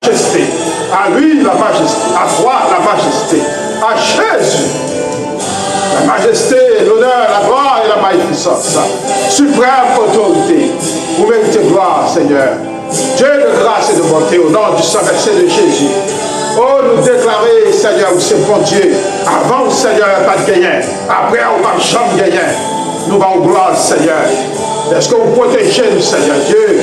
majesté. À lui la majesté. À toi la majesté. À Jésus la majesté, l'honneur, la gloire et la magnificence. Suprême autorité. Vous méritez gloire, Seigneur. Dieu de grâce et de bonté, au nom du sang versé de Jésus. Oh, nous déclarer, Seigneur, vous c'est bon Dieu. Avant, Seigneur, il n'y a pas de gagnant. Après, on va jamais gagner. Nous allons gloire, Seigneur. Est-ce que vous protégez nous, Seigneur Dieu?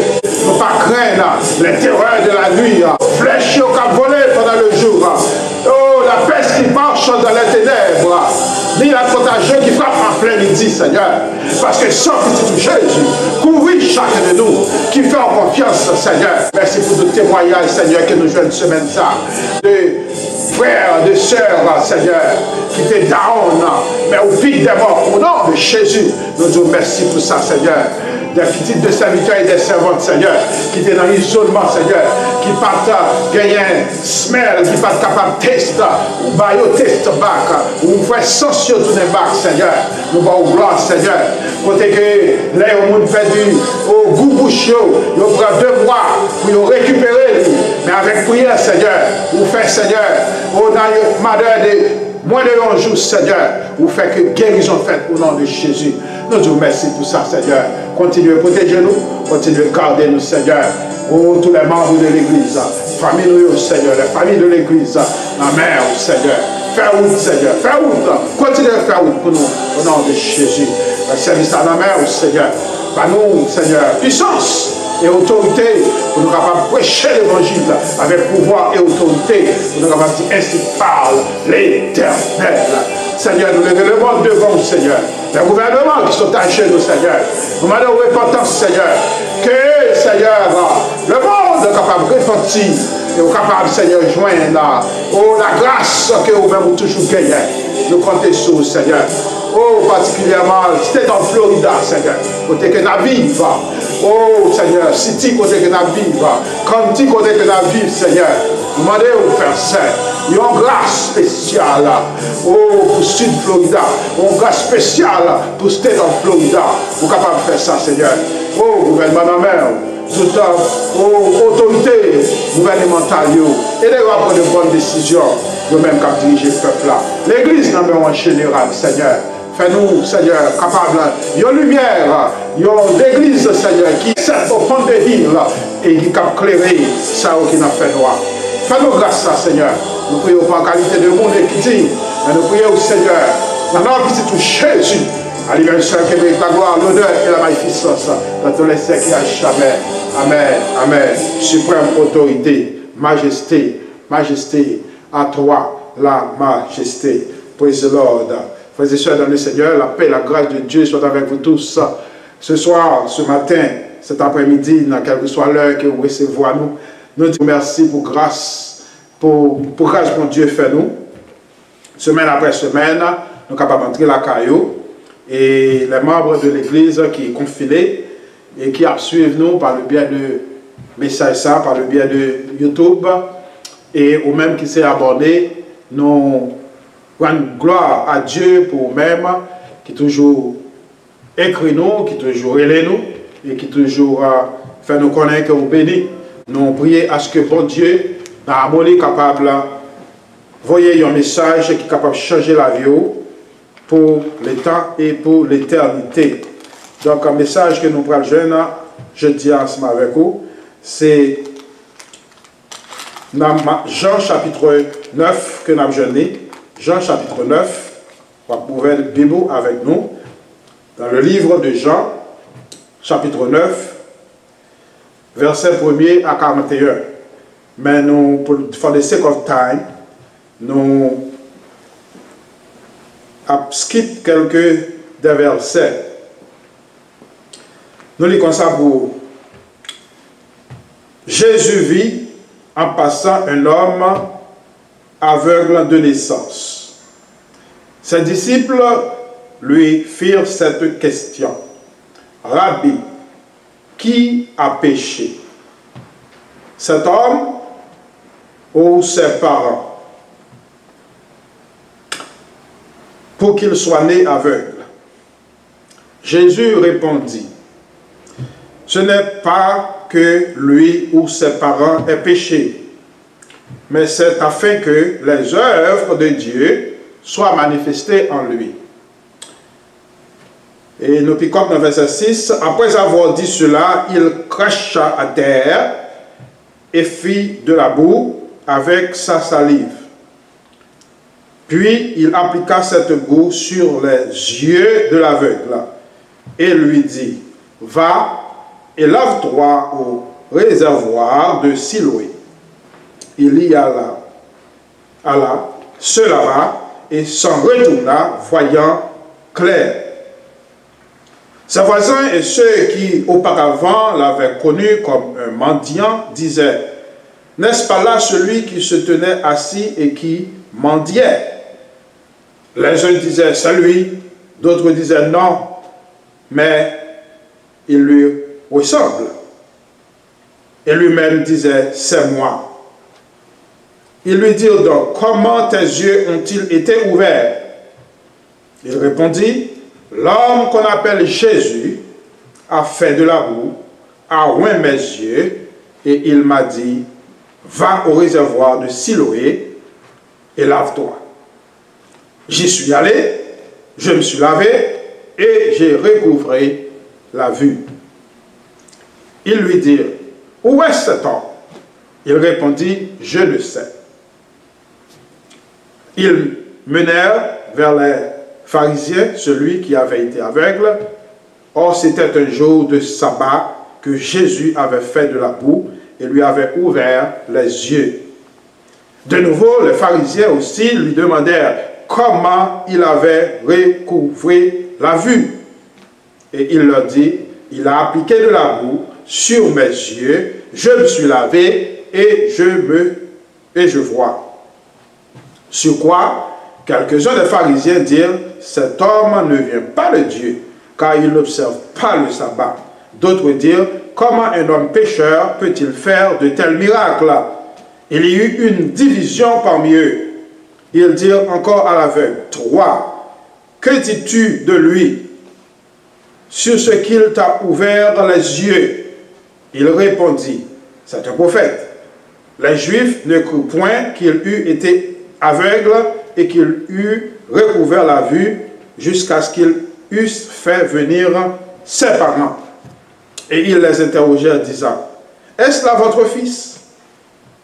Nous pas craindre les terreurs de la nuit, flèches au cap volé pendant le jour. Oh, la peste qui marche dans les ténèbres, ni la contagion qui frappe en plein midi, Seigneur. Parce que sans petit Jésus, couvrir chacun de nous, qui fait en confiance, Seigneur. Merci pour tout témoignage, Seigneur, que nous jouons une semaine ça. De frères, de sœurs, Seigneur, qui étaient down, mais au pic des morts, au nom de Jésus, nous disons merci pour ça, Seigneur. Des petites de serviteurs et des servantes, Seigneur, qui étaient dans l'isolement, Seigneur, qui partent gagner smell, qui partent capable de tester, ou bailler test back, ou faire sensueux tout les bacs, Seigneur. Nous allons gloire, Seigneur. Côté que là, au monde perdu, au goût boucheux, il prend 2 mois pour récupérer, mais avec prière, Seigneur, vous faites, Seigneur, au malheur de moins de 11 jours, Seigneur, vous faites que guérison faite au nom de Jésus. Nous vous remercions pour ça, Seigneur. Continuez à protéger nous, continuez à garder nous, Seigneur. Oh, tous les membres de l'Église, famille nous, Seigneur, les familles de l'Église, la mère, Seigneur. Fais route, Seigneur, fais route. Continuez à faire route pour nous, au nom de Jésus. Le service à la mère, Seigneur. Par nous, Seigneur, puissance et autorité pour nous capables de prêcher l'évangile avec pouvoir et autorité pour nous capables de dire ainsi parle l'Éternel. Seigneur, nous levons le monde devant nous, Seigneur. Les gouvernements qui sont tachés, nous, Seigneur. Nous demandons repentance, Seigneur. Que, Seigneur, le monde est capable de repentir et est capable, Seigneur, de joindre là. Oh, la grâce que vous-même toujours gagné. Nous comptons sur vous, Seigneur. Oh, particulièrement, si tu es en Florida, Seigneur, côté que nous vivons. Oh, Seigneur, City, côté que nous vivons. County, côté que nous vivons, Seigneur. Nous demandons au Père Saint. Il y a une grâce spéciale oh, pour Sud Florida. Une grâce spéciale pour State of Florida. Vous êtes capable de faire ça, Seigneur. Oh, gouvernement de mer, toute autorité gouvernementale, aidez-vous à prendre de bonnes décisions. Vous-même qui dirigez le peuple là. L'Église, en général, Seigneur. Fais-nous, Seigneur, capables. Il y a une lumière. Il y a l'Église, Seigneur, qui est au fond des villes et qui a éclairé ça qui n'a fait noir. Fais-nous grâce à ça, Seigneur. Nous prions pas en qualité de monde qui dit, mais nous prions au Seigneur, dans notre petit Jésus, à l'hiver seul qui mérite la gloire, l'honneur et la magnificence dans tous les siècles à jamais. Amen, amen. Suprême autorité, majesté, majesté, à toi la majesté. Praise the Lord. Frères et sœurs dans le Seigneur, la paix, la grâce de Dieu soit avec vous tous. Ce soir, ce matin, cet après-midi, dans quelle que soit l'heure que vous recevez à nous, nous disons merci pour grâce. Pour grâce que Dieu fait nous, semaine après semaine, nous sommes capables d'entrer la caillou et les membres de l'église qui sont confinés et qui suivent nous par le biais de messages, par le biais de YouTube et ou même qui s'est abonné, nous rendons gloire à Dieu pour nous-mêmes qui toujours écrit nous, qui toujours élève nous et qui toujours fait nous connaître que vous bénissez. Nous prions à ce que bon Dieu dans l'harmonie capable de voyer un message qui est capable de changer la vie pour le temps et pour l'éternité. Donc, un message que nous prenons jeune, je dis ensemble avec vous, c'est dans Jean chapitre 9 que nous avons jeûné. Jean chapitre 9, on va ouvrir le Bible avec nous. Dans le livre de Jean, chapitre 9, verset 1er à 41. Mais nous, for the sake of time, nous skip quelques des versets. Nous lisons ça pour Jésus vit en passant un homme aveugle de naissance. Ses disciples lui firent cette question. Rabbi, qui a péché? Cet homme ou ses parents, pour qu'il soit né aveugle? Jésus répondit, ce n'est pas que lui ou ses parents aient péché, mais c'est afin que les œuvres de Dieu soient manifestées en lui. Et nous piquons dans le verset 6, après avoir dit cela, il cracha à terre et fit de la boue avec sa salive. Puis il appliqua cette boue sur les yeux de l'aveugle et lui dit, va et lave-toi au réservoir de Siloé. Il y alla, se lava et s'en retourna, voyant clair. Ses voisins et ceux qui auparavant l'avaient connu comme un mendiant disaient, n'est-ce pas là celui qui se tenait assis et qui mendiait? Les uns disaient, c'est lui, d'autres disaient, non, mais il lui ressemble. Et lui-même disait, c'est moi. Ils lui dirent donc, comment tes yeux ont-ils été ouverts? Il répondit, l'homme qu'on appelle Jésus a fait de la boue, a oint mes yeux, et il m'a dit, va au réservoir de Siloé et lave-toi. J'y suis allé, je me suis lavé, et j'ai recouvré la vue. Ils lui dirent, où est cet homme? Il répondit, je le sais. Ils menèrent vers les pharisiens celui qui avait été aveugle. Or, c'était un jour de sabbat que Jésus avait fait de la boue et lui avait ouvert les yeux. De nouveau, les pharisiens aussi lui demandèrent comment il avait recouvré la vue. Et il leur dit, il a appliqué de la boue sur mes yeux, je me suis lavé et je vois. Sur quoi, quelques-uns des pharisiens dirent, cet homme ne vient pas de Dieu, car il n'observe pas le sabbat. D'autres dirent, comment un homme pécheur peut-il faire de tels miracles? Il y eut une division parmi eux. Ils dirent encore à l'aveugle, toi, que dis-tu de lui sur ce qu'il t'a ouvert les yeux? Il répondit, c'est un prophète. Les Juifs ne crurent point qu'il eût été aveugle et qu'il eût recouvert la vue jusqu'à ce qu'ils eussent fait venir ses parents. Et ils les interrogèrent disant, est-ce là votre fils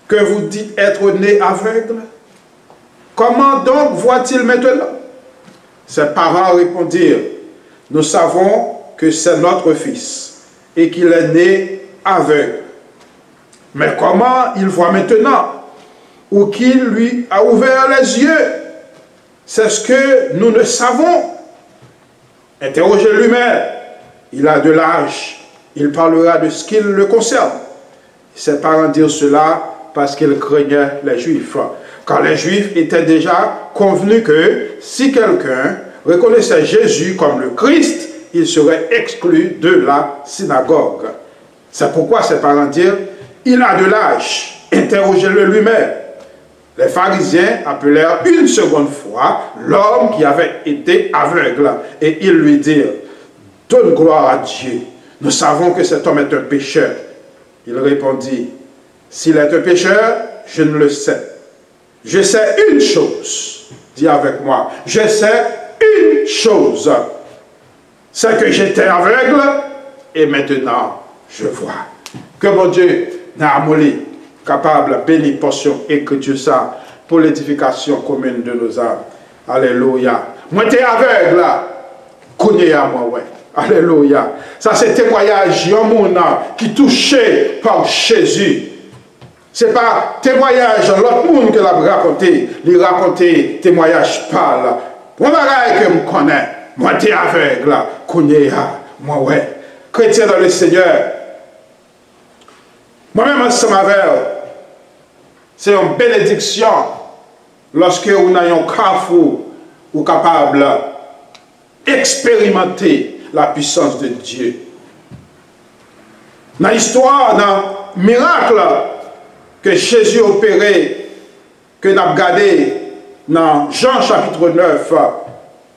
que vous dites être né aveugle? Comment donc voit-il maintenant? Ses parents répondirent, nous savons que c'est notre fils et qu'il est né aveugle. Mais comment il voit maintenant? Ou qu'il lui a ouvert les yeux? C'est ce que nous ne savons. Interrogez lui-même. Il a de l'âge. Il parlera de ce qui le concerne. Ses parents dirent cela parce qu'ils craignaient les Juifs. Car les Juifs étaient déjà convenus que si quelqu'un reconnaissait Jésus comme le Christ, il serait exclu de la synagogue. C'est pourquoi ses parents dirent, il a de l'âge, interrogez-le lui-même. Les pharisiens appelèrent une seconde fois l'homme qui avait été aveugle et ils lui dirent, donne gloire à Dieu, nous savons que cet homme est un pécheur. Il répondit, s'il est un pécheur, je ne le sais. Je sais une chose, dis avec moi, je sais une chose, c'est que j'étais aveugle et maintenant je vois. Que mon Dieu n'a amolli, capable, béni, portion, écriture ça, pour l'édification commune de nos âmes. Alléluia. Moi, t'es aveugle là, connais à moi, ouais. Alléluia. Ça, c'est témoignage, un monde qui touché par Jésus. Ce n'est pas témoignage, l'autre monde que l'a raconté. Il raconté témoignage parle. Moi, je que me connais. Moi, t'es aveugle là, connais à moi, ouais. Chrétien dans le Seigneur. Moi-même, ensemble avec c'est une bénédiction lorsque vous avez un carrefour ou capable d'expérimenter la puissance de Dieu. Dans l'histoire, dans le miracle que Jésus a opéré, que nous avons regardé dans Jean chapitre 9,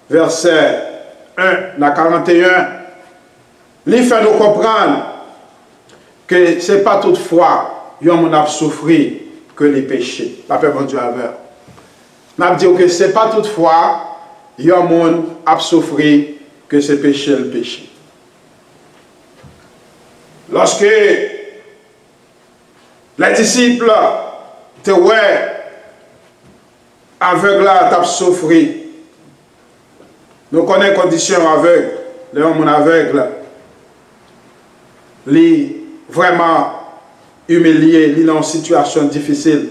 verset 1 à 41, il fait nous comprendre que ce n'est pas toutefois qu'on a souffert que les péchés. La paix, bon Dieu, avec. N'a dit que ce n'est pas toutefois, il y a un monde à souffrir que c'est péché le péché. Lorsque les disciples te ouais aveugle là t'as souffert. Nous connaissons les conditions aveugles, les hommes aveugles, les vraiment humiliés, les dans une situation difficile.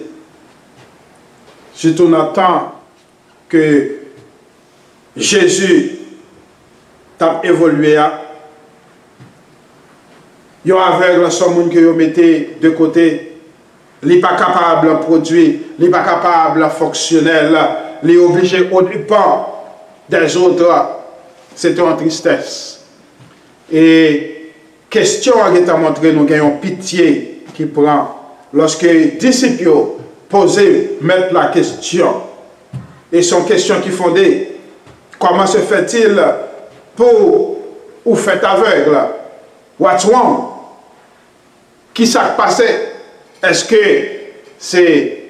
Surtout dans le temps que Jésus t'a évolué. Ils sont aveugles, ce monde que vous mettez de côté. Il n'est pas capable de produire, il n'est pas capable de fonctionner, il est obligé au dépend des autres. C'est une tristesse. Et question qui t'a montré, nous avons pitié qui prend. Lorsque les disciples posaient, mettre la question, et son question qui fondait, comment se fait-il pour vous faire aveugle? What's wrong? Qui s'est passé? Est-ce que c'est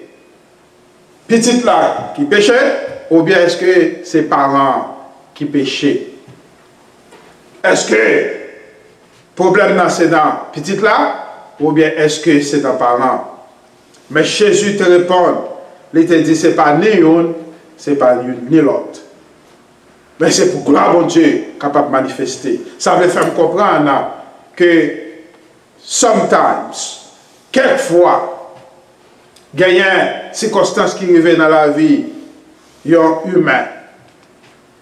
petit là qui péchait ou bien est-ce que c'est parents qui péchaient? Est-ce que le problème là c'est dans petit là ou bien est-ce que c'est dans parents? Mais Jésus te répond, il te dit c'est pas ni une, c'est pas ni l'autre. Mais c'est pour gloire bon Dieu capable de manifester. Ça veut faire me comprendre que sometimes, quelquefois, il y a une circonstance qui arrive dans la vie d'un humain.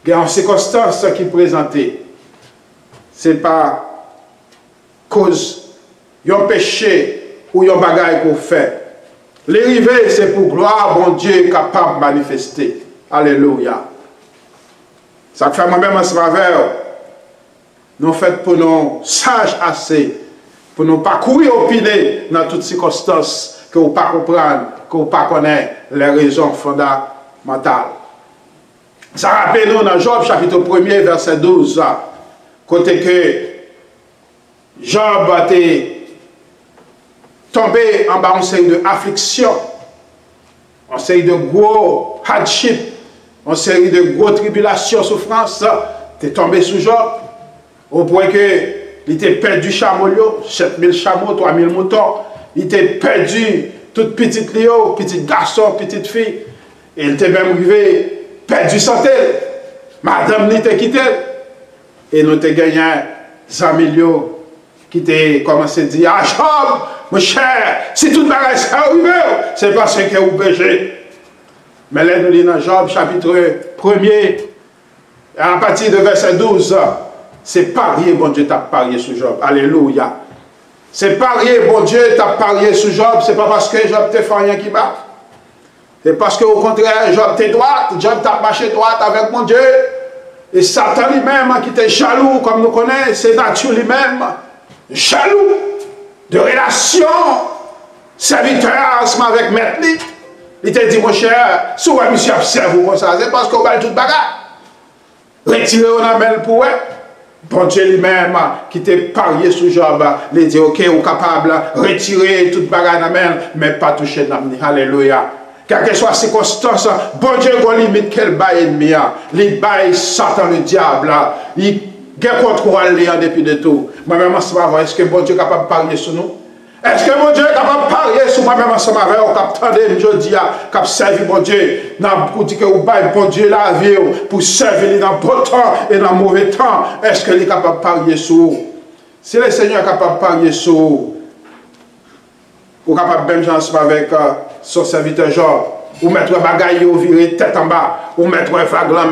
Il y a une circonstance qui est présentée. Ce n'est pas cause d'un péché ou d'un bagage qu'on fait. L'arrivée, c'est pour gloire, bon Dieu, capable de manifester. Alléluia. Ça fait moi-même en ce moment, nous faisons pour nous sages assez, pour ne pas courir opiner dans toutes circonstances que vous ne pas comprendre, que vous ne pas connaître les raisons fondamentales. Ça rappelle nous dans Job chapitre 1er, verset 12, côté que Job a été tombé en bas en série de affliction, en série de gros hardship, en série de gros tribulations, souffrances, tu es tombé sous Job, au point que il était perdu chameau, 7000 chameaux, 3000 moutons, il était perdu toute petite Léo, petit garçon, petite fille, et il était même arrivé perdu santé. Madame n'était quitté, et nous avons gagné 100 millions qui étaient commencé à dire, ah Job, mon cher, si tout le monde est arrivé, c'est parce que vous péchez. Mais là, nous lisons dans Job, chapitre 1er, à partir de verset 12, c'est parier, bon Dieu t'a parié sur Job. Alléluia. C'est parier, bon Dieu t'a parié sur Job. C'est pas parce que Job t'a fait rien qui marche. C'est parce qu'au contraire, Job t'est droit. Job t'a marché droit avec mon Dieu. Et Satan lui-même qui était jaloux, comme nous connaissons, c'est nature lui-même. Jaloux de relation serviteur avec maître. Il t'a dit, mon cher, si vous avez observé comme ça, c'est parce qu'on va tout bagarre. Retirez on amène pour eux. Bon Dieu lui-même qui t'a parié sur Job, il dit, ok, vous êtes capable de retirer toute bagarre amène, mais pas toucher l'âme. Alléluia. Quelle que soit la circonstance, bon Dieu a limite quel bail ennemi, il bail Satan le diable, il contrôle depuis de tout. Moi-même, est-ce que bon Dieu est capable de parier sur nous? Est-ce que mon Dieu est capable de parler sur moi-même ensemble avec vous, capable de dire, capable de servir mon Dieu, pour dire que vous baillez bon Dieu la vie, pour servir dans le bon temps et dans le mauvais temps? Est-ce qu'il est capable de parler sur vous? Si le Seigneur est capable de parler sur vous, vous êtes capable de même ensemble avec son serviteur Job, ou mettre un bagaille ou virer tête en bas, ou mettre un flagrant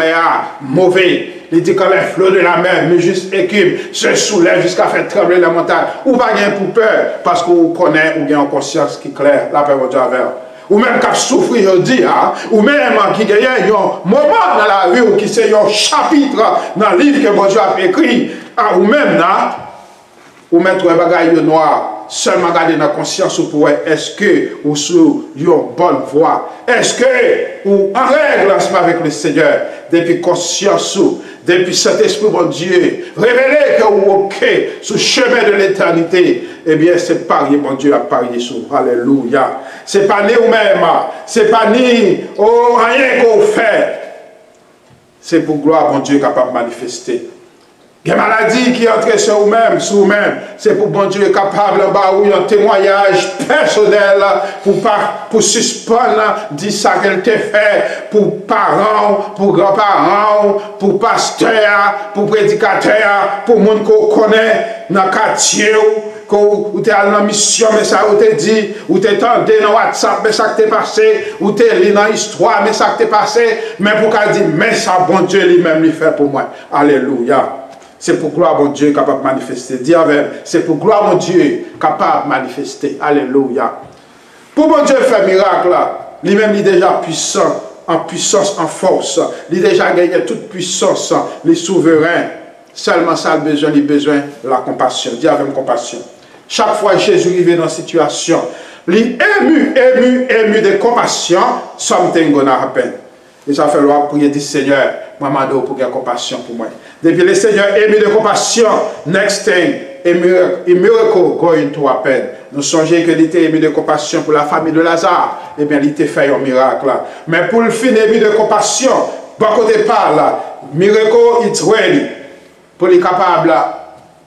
mauvais. Il dit quand les flots de la mer, mais juste écume, se soulève jusqu'à faire trembler la montagne. Ou pas rien pour peur, parce qu'on connaît ou bien en conscience qui est claire, la paix de Dieu avec. Ou même qui souffre, je dis, ou même qui gagne un moment dans la vie, ou qui c'est un chapitre dans le livre que Dieu a écrit, ou même là, ou mettre un bagaille noir. Seulement garder dans la conscience pour est-ce que vous sur une bonne voie, est-ce que vous en règle ensemble avec le Seigneur, depuis conscience, depuis cet esprit, mon Dieu, révélez que vous ok sur le chemin de l'éternité, eh bien, c'est parier, mon Dieu, à parier sur. Alléluia. C'est pas ni vous-même, c'est pas ni rien qu'on fait. C'est pour gloire, mon Dieu, capable de manifester. Il y a une maladie qui entre sur vous-même, c'est pour bon Dieu capable de un témoignage personnel pour suspendre, dire ça qu'elle t'a fait, pour parents, pour grands-parents, pour pasteurs, pour prédicateurs, pour les gens qu'on connaît dans le quartier, ou tu es allé en mission, mais ça ou t'es dit, ou tu es tendu dans WhatsApp, mais ça que t'es passé, ou tu es lu dans l'histoire, mais ça que t'es passé, mais pour qu'elle dise, mais ça, bon Dieu lui-même lui fait pour moi. Alléluia. C'est pour gloire mon Dieu capable de manifester. Dis avec, c'est pour gloire mon Dieu capable de manifester. Alléluia. Pour mon Dieu faire miracle là, lui-même il est déjà puissant, en puissance, en force. Il a déjà gagné toute puissance, les souverains. Seulement ça a besoin de la compassion. Dis avec compassion. Chaque fois Jésus arrive dans une situation, il est ému de compassion, something gonna happen. Et ça fait loin prier du Seigneur, maman pour qu'il y ait compassion pour moi. Depuis le Seigneur ému de compassion, next thing, a miracle going to happen. Nous songeons que il était ému de compassion pour la famille de Lazare, eh bien il était fait un miracle. Mais pour le fin ému de compassion, bon côté parle, miracle it's ready. Pour les capables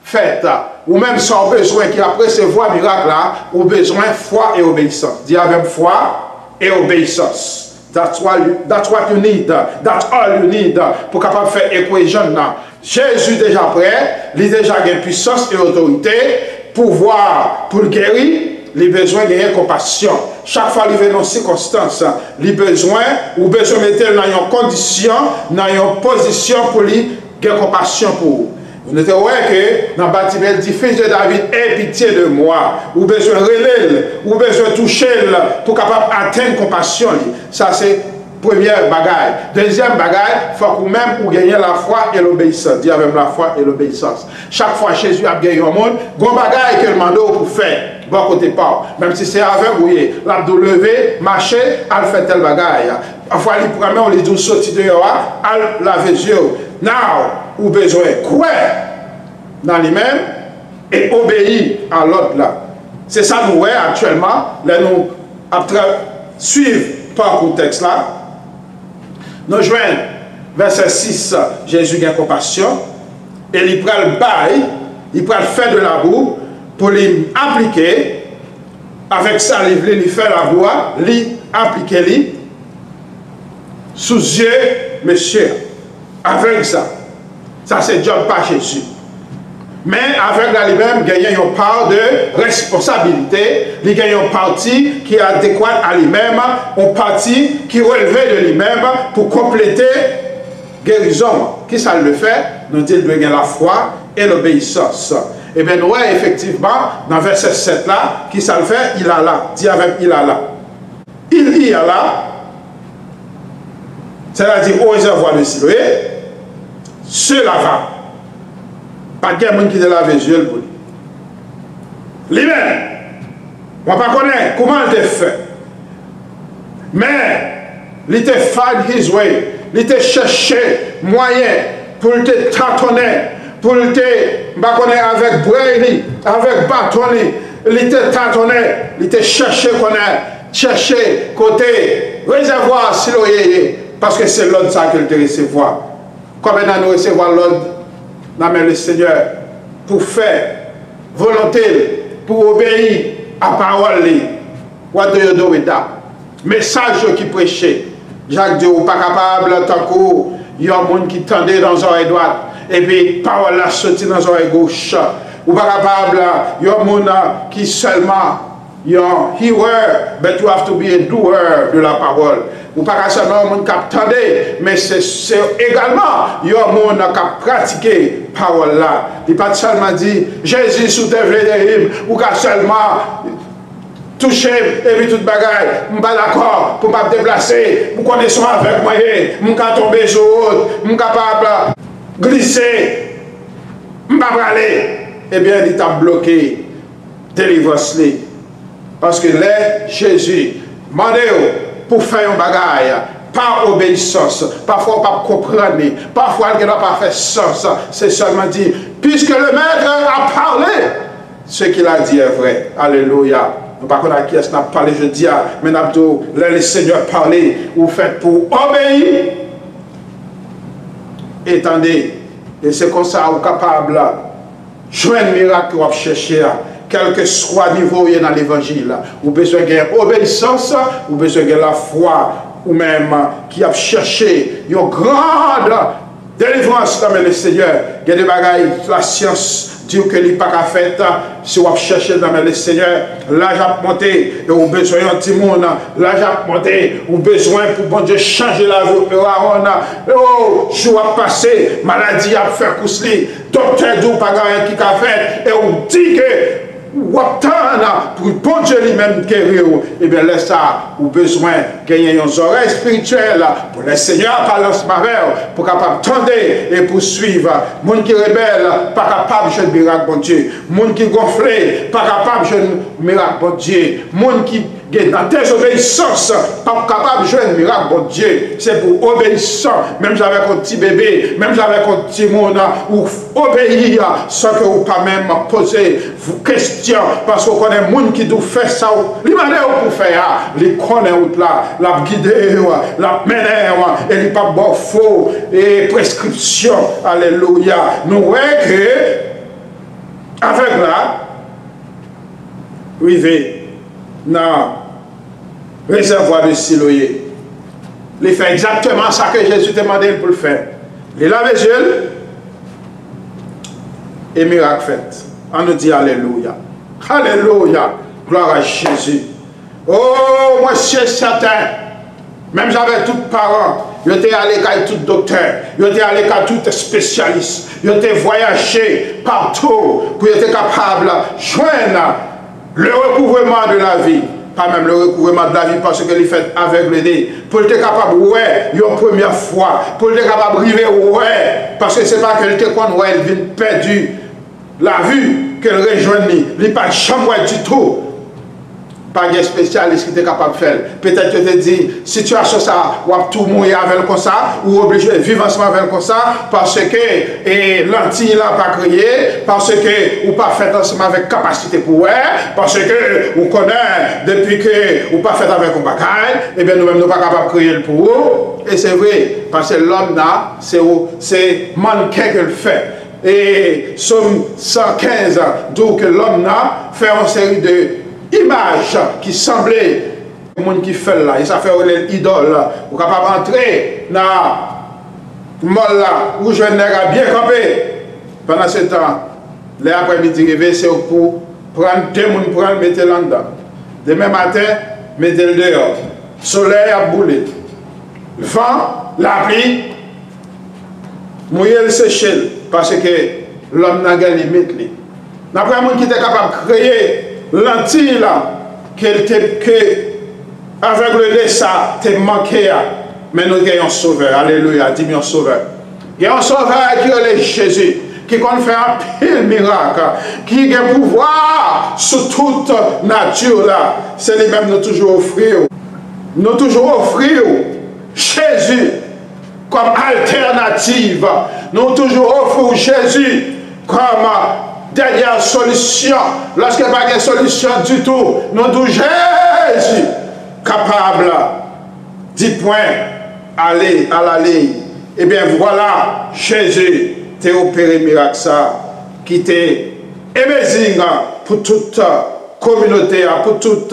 faire, ou même sans besoin qui après se voit miracle là, ou besoin foi et obéissance. Dis avec foi et obéissance. That's what you need. That's all you need pour capable faire équation là. Jésus déjà prêt, il a déjà une puissance et autorité, pouvoir pour le guérir, il a besoin de compassion. Chaque fois qu'il vient dans une circonstance, il a besoin de mettre dans une condition, dans une position pour lui gagner compassion pour vous. Vous notez que dans le bâtiment, il dit, fils de David, aie pitié de moi. Ou besoin de relayer, ou besoin de toucher pour capable atteindre compassion. Ça, c'est première bagaille. Deuxième bagaille, il faut que même pour gagner la foi et l'obéissance. Dis avec la foi et l'obéissance. Chaque fois Jésus a gagné au monde, bon bagaille que le mandat pour faire. Bon côté pas. Même si c'est avec vous, l'abdo levé, marcher, elle fait tel bagaille. Parfois, il prend, on les dit sortir dehors, elle lave les yeux. Now, ou besoin quoi dans lui-même et obéir à l'autre là. C'est ça nous voyons actuellement, là nous suivre par le contexte là. Nous joignons verset 6, Jésus a compassion et il prend le bail, il prend le fait de la boue pour l'appliquer avec ça, il fait la boue, l'appliquer sous yeux, monsieur, avec ça. Ça, c'est job pas Jésus. Mais avec la lui-même, il y a une part de responsabilité, il y a une partie qui est adéquate à lui-même, une partie qui est relevée de lui-même pour compléter guérison. Qui ça le fait? Nous disons qu'il y a la foi et l'obéissance. Et bien, nous voyons effectivement, dans verset 7 là, qui ça le fait? Il a là. Dis avec il a là. Il y a là. C'est-à-dire au réservoir de Siloé. Se lava. Pas de monde qui te lave les yeux pour lui. Lui-même, on ne connaît pas comment il te fait. Mais, il te find his way. Il te cherché moyen pour te tâtonner, pour te connaître avec braille, avec bâtonner. Il te tâtonner, il te cherché connaître, chercher côté réservoir Siloé, parce que c'est l'autre ça qu'il te recevoir. Comme nous recevons l'ordre dans le Seigneur pour faire volonté, pour obéir à la parole. What do you do with that? Message qui prêchait. Jacques Dieu n'est pas capable, tant qu'il y a un monde qui tendait dans l'oreille droite, et puis la parole a sorti dans l'oreille gauche. Ou pas capable, il y a un monde qui seulement, il y a un hearer, but you have to be a doer de la parole. Ou pas seulement un monde qui attendait, mais c'est également il y a un monde qui a pratiqué la parole là. Il n'a pas seulement dit Jésus sous tes vœux ou qu'à seulement toucher et puis toute bagaille. Je ne suis pas d'accord pour ne pas me déplacer, pour connaître avec moi, je ne suis pas tomber sur l'autre, je suis capable de glisser, je ne suis pas aller. Eh bien, il t'a bloqué, délivrance-les. Parce que là, Jésus, mandez pour faire un bagaille, par obéissance. Parfois, on ne peut pas comprendre. Parfois, il ne doit pas faire sens. C'est seulement dit, puisque le maître a parlé, ce qu'il a dit est vrai. Alléluia. Nous ne savons pas qui est-ce qu'on a parlé jeudi, mais nous avons le Seigneur parler, ou fait pour obéir. Étendez, et c'est comme ça vous capable de jouer un miracle que vous cherchez, quel que soit le niveau dans l'évangile. Vous avez besoin de l'obéissance, vous avez besoin de la foi, ou même qui a cherché une grande délivrance dans le Seigneur. Il y a des bagailles, la science dit que il n'est pas fait. Si vous cherchez dans le Seigneur, l'âge a monté, et vous avez besoin d'un petit monde, l'âge a monté, vous avez besoin pour bon Dieu changer la vie. Oh, je vais passer, maladie a fait cousli, docteur d'où pas rien qui a fait, et on dit que ou attendre pour bon Dieu lui-même guérir, et bien laisse ça, ou besoin de gagner une oreille spirituelle pour le Seigneur parler ce matin, pour capable tendre et poursuivre. Monde qui rebelle, pas capable de faire un miracle, bon Dieu. Monde qui gonflé, pas capable de faire un miracle, bon Dieu. Monde qui est dans désobéissance, pas capable de faire un miracle, bon Dieu. C'est pour obéissant, même j'avais un petit bébé, même j'avais un petit monde, ou obéir sans que vous pas même poser vos questions. Parce qu'on connaît des gens qui doivent faire ça. Les manières pour faire, les connaît là, la guider, la mener, et les pas bon faux, et prescription. Alléluia. Nous voyons que, avec là, arrivé dans le réservoir de Siloé, il fait exactement ça que Jésus demandait pour le faire. Il lave les yeux et miracle fait. On nous dit Alléluia. Alléluia. Gloire à Jésus. Oh, moi, c'est certain. Même j'avais tous les parents. J'étais allé avec tout docteur. J'étais allé avec tout spécialiste. J'étais voyagé partout pour être capable de joindre le recouvrement de la vie. Pas même le recouvrement de la vie parce qu'il fait avec le nez. Pour être capable, ouais, une première fois. Pour être capable de arriver, ouais. Parce que c'est pas qu'elle était quand elle vient perdue. La vue qu'elle rejoignit, il n'y a pas de chambre du tout. Pas de spécialiste qui était capable de faire. Peut-être que tu dis, situation ça, ou tout mourir avec comme ça, ou obligé de vivre ensemble avec comme ça, parce que l'anti n'a pas créé, parce que ou pas fait ensemble avec capacité pour elle, parce que vous connaissez depuis que ou pas fait avec un bagage, et bien nous-mêmes nous pas capables de créer pour vous. Et c'est vrai, parce que l'homme là, c'est mannequin qu'elle fait. Et Somme 115, d'où que l'homme a fait une série d'images qui semblaient le monde qui fait là, et ça fait l'idole. Vous êtes capable d'entrer dans le mall là, où je vais bien camper. Pendant ce temps, l'après-midi, c'est pour prendre deux personnes pour le mettre là-dedans. Demain matin, mettez-le dehors. Le soleil a boulé. Le vent, la pluie, mouiller le sécher. Parce que l'homme n'a pas de limite. D'après un monde qui était capable de créer l'anti là, que avec le dessin, tu manqué. Mais nous avons un sauveur. Alléluia, dis-moi un sauveur. Il y a un sauveur qui est Jésus, qui peut faire un pile miracle, qui a un pouvoir sur toute nature là. C'est lui-même nous toujours offrir. Nous toujours offrir Jésus comme alternative. Nous toujours offrons Jésus comme dernière solution. Lorsqu'il n'y a pas de solution du tout, nous avons Jésus capable d'y point aller à l'aller. Et bien voilà, Jésus t'a opéré miracle ça, qui t'est amazing pour toute communauté, pour tout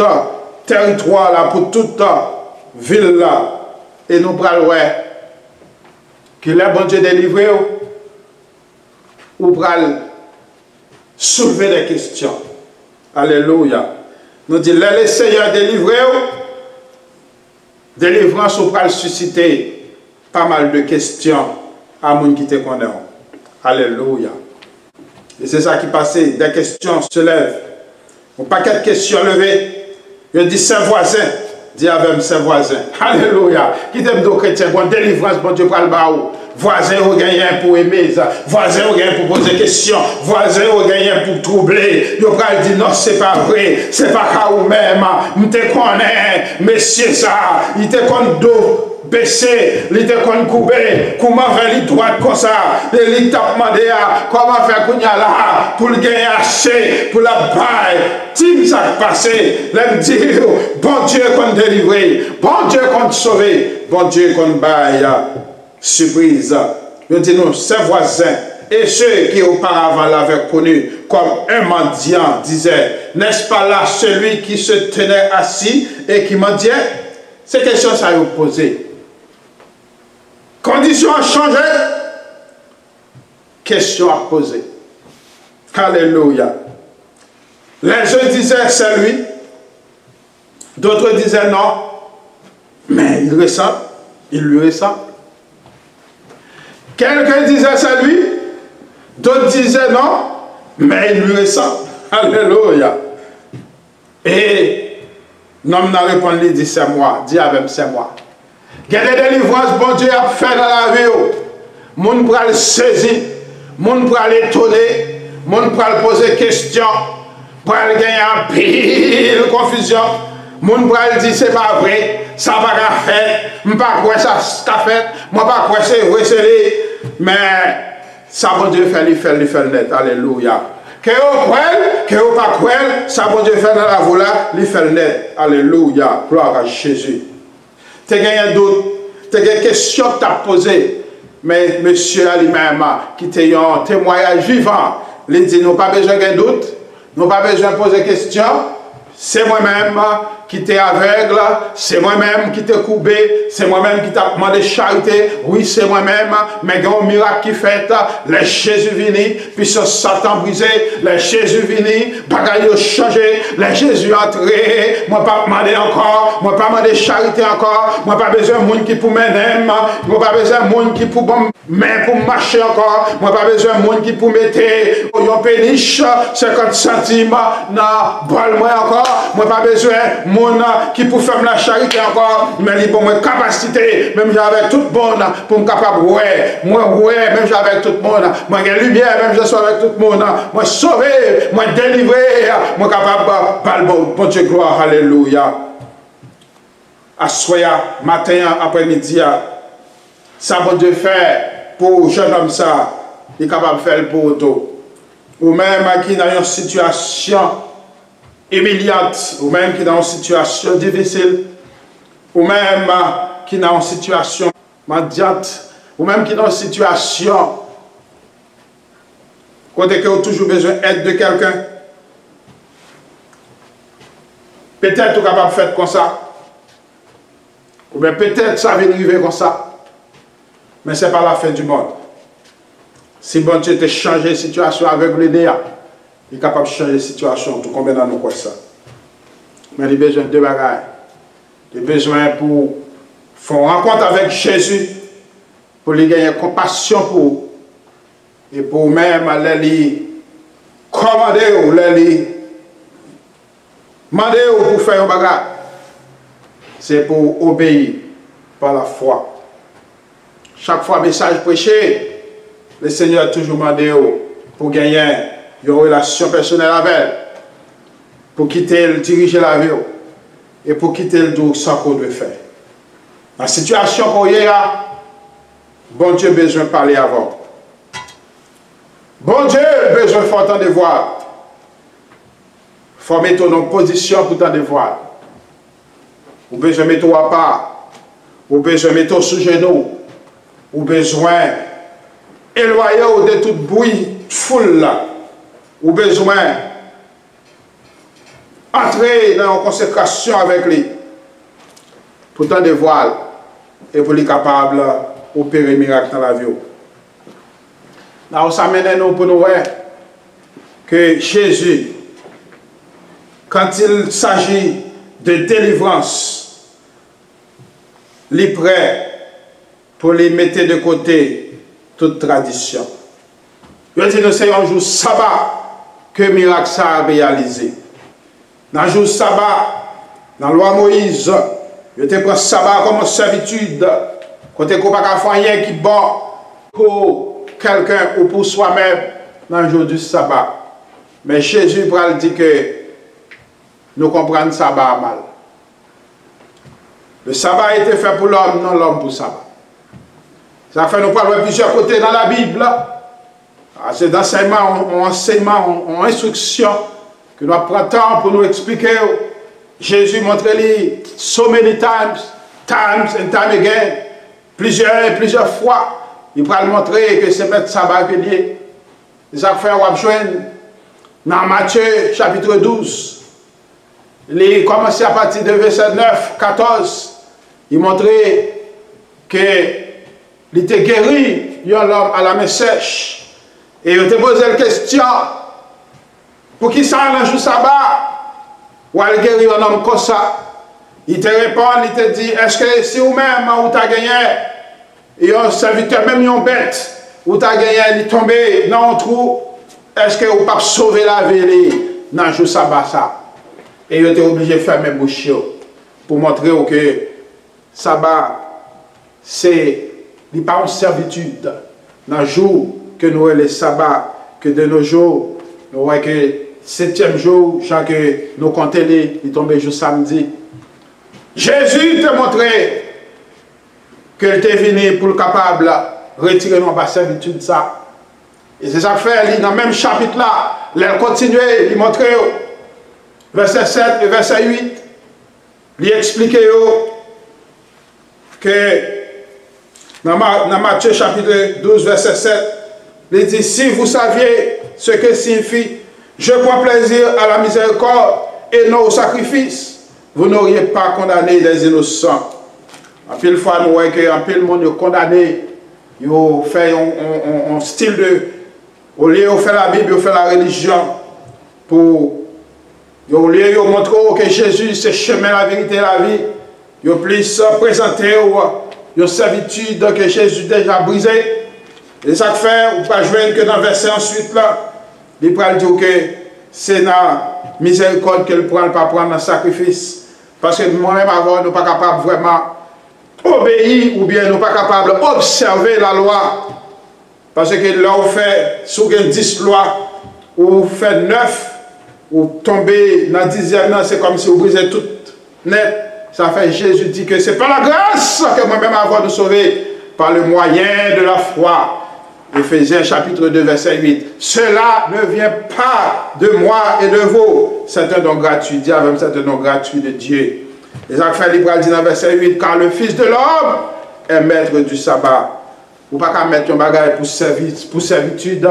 territoire, pour toute ville là. Et nous prenons que le bon Dieu délivré ou pral soulever des questions. Alléluia. Nous disons, le Seigneur délivré, délivrance ou pral susciter pas mal de questions à moun qui te connaît. Alléluia. Et c'est ça qui passe, des questions se lèvent. Un paquet de questions levées. Je dis, saint voisin. Dis avec ses voisins. Alléluia. Qui t'aime de chrétien, bon délivrance, bon Dieu pral ba ou. Voisin ou gagnant pour aimer ça. Voisin ou gagnant pour poser des questions. Voisin ou gagnant pour troubler. Yo pral dit non, c'est pas vrai. C'est pas ça ou même. Je te connais, monsieur ça. Il te connaît d'eau. baissé, il était qu'on coupé, comment faire les droits comme ça, et il t'a demandé comment faire qu'on y a là, pour le gagner assez, pour la baille, tim ça passé, l'aime dire, bon Dieu qu'on délivre, bon Dieu qu'on sauve, bon Dieu qu'on baille, surprise. Je dis nous, ses voisins, et ceux qui auparavant l'avaient connu comme un mendiant disaient, n'est-ce pas là celui qui se tenait assis et qui mendiait? Ces questions, ça a été posé. Conditions a changé. Question à poser. Alléluia. Les uns disaient c'est lui. D'autres disaient non. Mais il ressent. Il lui ressent. Quelqu'un disait c'est lui. D'autres disaient non. Mais il lui ressent. Alléluia. Et l'homme n'a répondu, il dit c'est moi. Dis avec c'est moi. Il y a des délivrances, bon Dieu a fait dans la vie. Moun pour le saisir, moun pour l'étonner, moun pour le poser des questions, pour le gagner en pile confusion. Moun pour le dire c'est pas vrai, ça va pas faire, je ne sais pas quoi ça a fait, moi pas quoi c'est vrai, mais ça bon Dieu fait, il fait net. Alléluia. Que vous croyez, que vous pas croyez, ça bon Dieu fait dans la voie là, il fait net. Alléluia. Gloire à Jésus. Tu as un doute, tu as des questions que tu as posées, mais monsieur lui-même, qui t'a un témoignage vivant, il dit, nous n'avons pas besoin d'un doute, nous n'avons pas besoin de poser des questions, c'est moi-même qui t'ai aveugle, c'est moi-même qui t'ai coupé, c'est moi-même qui t'a demandé charité, oui c'est moi-même, mais il y a un miracle qui fait, les Jésus vini, puis ce Satan brisé, les Jésus vini, bagaille a changé, les Jésus entré, moi pas demander encore, moi pas demander charité encore, moi pas besoin de monde qui pour m'aider, moi pas besoin de monde qui pour mais pour marcher encore, moi pas besoin de monde qui pour mettre un péniche 50 centimes dans bol moi encore, moi pas besoin de monde qui pour faire la charité encore, mais il pour moi capacité, même j'avais tout le monde pour me capable ouais, moi ouais, même j'avais tout le monde, moi j'ai lumière, même je suis avec tout le monde, moi sauvé, moi délivré, moi capable par bon Dieu gloire, alléluia. À soya matin après-midi, ça bon Dieu fait pour jeune homme ça, il est capable de faire pour toi. Ou même qui dans une situation humiliante, ou même qui dans une situation difficile, ou même qui dans une situation mendiante, ou même qui dans une situation quand tu as toujours besoin d'aide de quelqu'un. Peut-être tu es capable de faire comme ça, ou bien peut-être ça va arriver comme ça. Mais ce n'est pas la fin du monde. Si bon Dieu te change la situation avec l'idée, il est capable de changer la situation. Tout combien d'années quoi ça? Mais il a besoin de deux bagages. Il a besoin pour faire une rencontre avec Jésus, pour lui gagner compassion pour et pour même aller commander ou aller demander pour faire un bagage. C'est pour obéir par la foi. Chaque fois message prêché, le Seigneur a toujours demandé pour gagner une relation personnelle avec elle, pour quitter le diriger la vie et pour quitter le dos sans qu'on doit faire. La situation qu'on y a, bon Dieu a besoin de parler avant. Bon Dieu a besoin de faire entendre voix. Il faut mettre en position pour entendre voix. Ou besoin de mettre à part. Ou besoin de mettre sous genou. Ou besoin éloigner de tout bruit, foule là. Ou besoin entrer dans une consécration avec lui. Pour tant de voiles et pour lui capable d'opérer miracle dans la vie. Là, ça mène nous pour nous voir que Jésus, quand il s'agit de délivrance, il est prêt pour les mettre de côté toute tradition. Je dis, c'est un jour sabbat que le miracle a réalisé. Dans le jour sabbat, dans la loi Moïse, je te prends sabbat comme servitude. Quand tu n'as pas faire rien qui est bon pour quelqu'un ou pour soi-même dans le jour du sabbat. Mais Jésus dit que nous comprenons le sabbat mal. Le sabbat a été fait pour l'homme, non l'homme pour le sabbat. Ça fait nous parler plusieurs côtés dans la Bible. C'est d'enseignement, enseignement, en instruction que nous apprenons pour nous expliquer. Jésus montre lui so many times and time again, plusieurs fois. Il va montrer que c'est mettre sabbat que lié. Ça fait on joindre dans Matthieu chapitre 12. Il commence à partir de verset 9, 14. Il montrait que il était guéri, l'homme à la main sèche. Et il te posé la question, pour qui ça le jour sabbat, ou elle guérit un homme comme ça? Il te répond, il te dit, est-ce que si vous-même, vous avez gagné, et un serviteur, même une bête, vous avez gagné, il est tombé dans un trou, est-ce que vous ne pouvez pas sauver la vie dans le jour sabbat ça? Et il était obligé de fermer la bouche pour montrer que sabbat, c'est pas une servitude. Dans le jour que nous avons le sabbat, que de nos jours, nous voyons que le 7e jour, chaque nous comptons, il tombe le jour samedi. Jésus te montré qu'il était venu pour le capable de retirer nos servitude ça. Et c'est ça fait, dans le même chapitre là, il continue, il montre, verset 7 et verset 8, il explique que dans Matthieu chapitre 12, verset 7, il dit, si vous saviez ce que signifie, je prends plaisir à la miséricorde et non au sacrifice, vous n'auriez pas condamné les innocents. En pile fois, nous voyons qu'en pile monde est condamné, ils fait un style de, au lieu de faire la Bible, ils fait la religion, pour, au lieu de montrer que Jésus c'est le chemin, la vérité et la vie, ils plus présenter une servitude que Jésus a déjà brisée. Et ça fait, on ne peut pas jouer que dans le verset ensuite là, il va dire que c'est dans la miséricorde qu'il prend, pas prendre un sacrifice. Parce que moi-même avant, nous ne sommes pas capables vraiment d'obéir ou bien nous ne sommes pas capables d'observer la loi. Parce que là, on fait, sur 10 lois, ou fait 9, ou tomber dans la 10e, c'est comme si vous brisez tout net. Ça fait Jésus dit que c'est par la grâce que moi-même avant de sauver, par le moyen de la foi. Éphésiens chapitre 2 verset 8. Cela ne vient pas de moi et de vous. C'est un don gratuit. Dis avec c'est un don gratuit de Dieu. Les affaires libérales disent dans verset 8. Car le Fils de l'homme est maître du sabbat. Vous ne pouvez pas mettre un bagage pour servitude,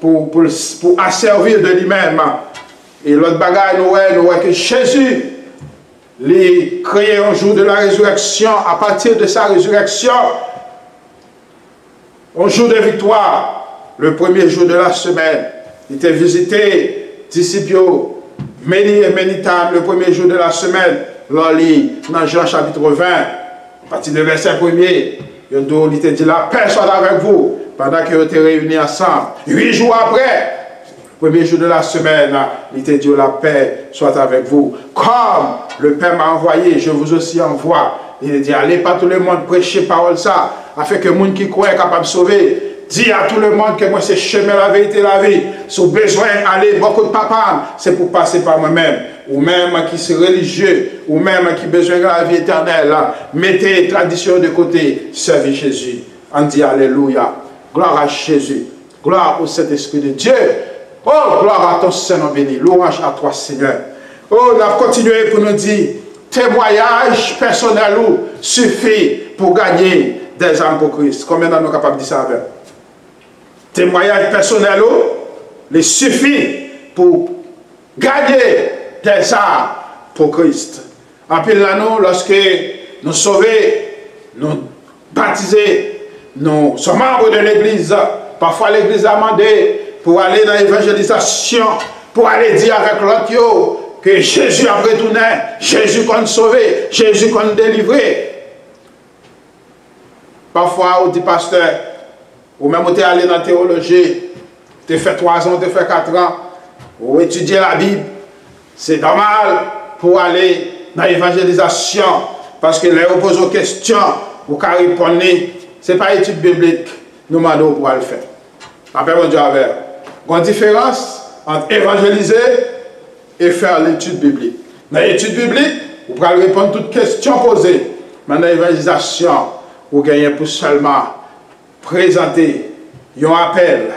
pour asservir de lui-même. Et l'autre bagage, nous voyons que Jésus les créé un jour de la résurrection, à partir de sa résurrection, un jour de victoire, le premier jour de la semaine. Il était visité, disciples, many times, le premier jour de la semaine, dans Jean chapitre 20, à partir du verset 1er, il était dit, la paix soit avec vous, pendant qu'ils étaient réunis ensemble. 8 jours après, premier jour de la semaine, il était dit, la paix soit avec vous. Comme le Père m'a envoyé, je vous aussi envoie. Il a dit, allez pas tout le monde prêcher parole ça, afin que les gens qui croient capable de sauver. Dis à tout le monde que moi c'est chemin, la vérité, la vie. Si vous avez besoin d'aller beaucoup de papa, c'est pour passer par moi-même. Ou même qui sont religieux, ou même qui ont besoin de la vie éternelle. Mettez tradition de côté, servez Jésus. On dit alléluia. Gloire à Jésus. Gloire au Saint-Esprit de Dieu. Oh, gloire à ton Seigneur béni. Louange à toi, Seigneur. Oh, on a continué pour nous dire, témoignage personnel suffit pour gagner des âmes pour Christ. Combien d'entre nous sommes capables de dire ça avec? Témoignage personnel il suffit pour gagner des âmes pour Christ. En plus, là, nous, lorsque nous sauvons, nous baptisés, nous sommes membres de l'Église. Parfois, l'Église a demandé pour aller dans l'évangélisation, pour aller dire avec l'autre que Jésus a retourné, Jésus qu'on sauvé, Jésus qu'on délivré. Parfois, on dit, pasteur, ou même tu es allé dans la théologie, tu as fait 3 ans, tu as fait 4 ans, ou étudier la Bible, c'est normal pour aller dans l'évangélisation, parce que là, on pose aux questions, vous pouvez répondre, ce n'est pas étude biblique, nous demandons pour le faire. Après, on dit avec. Il y a une différence entre évangéliser et faire l'étude biblique. Dans l'étude biblique, vous pouvez répondre à toutes questions posées. Maintenant, l'évangélisation, vous gagnez pour seulement présenter un appel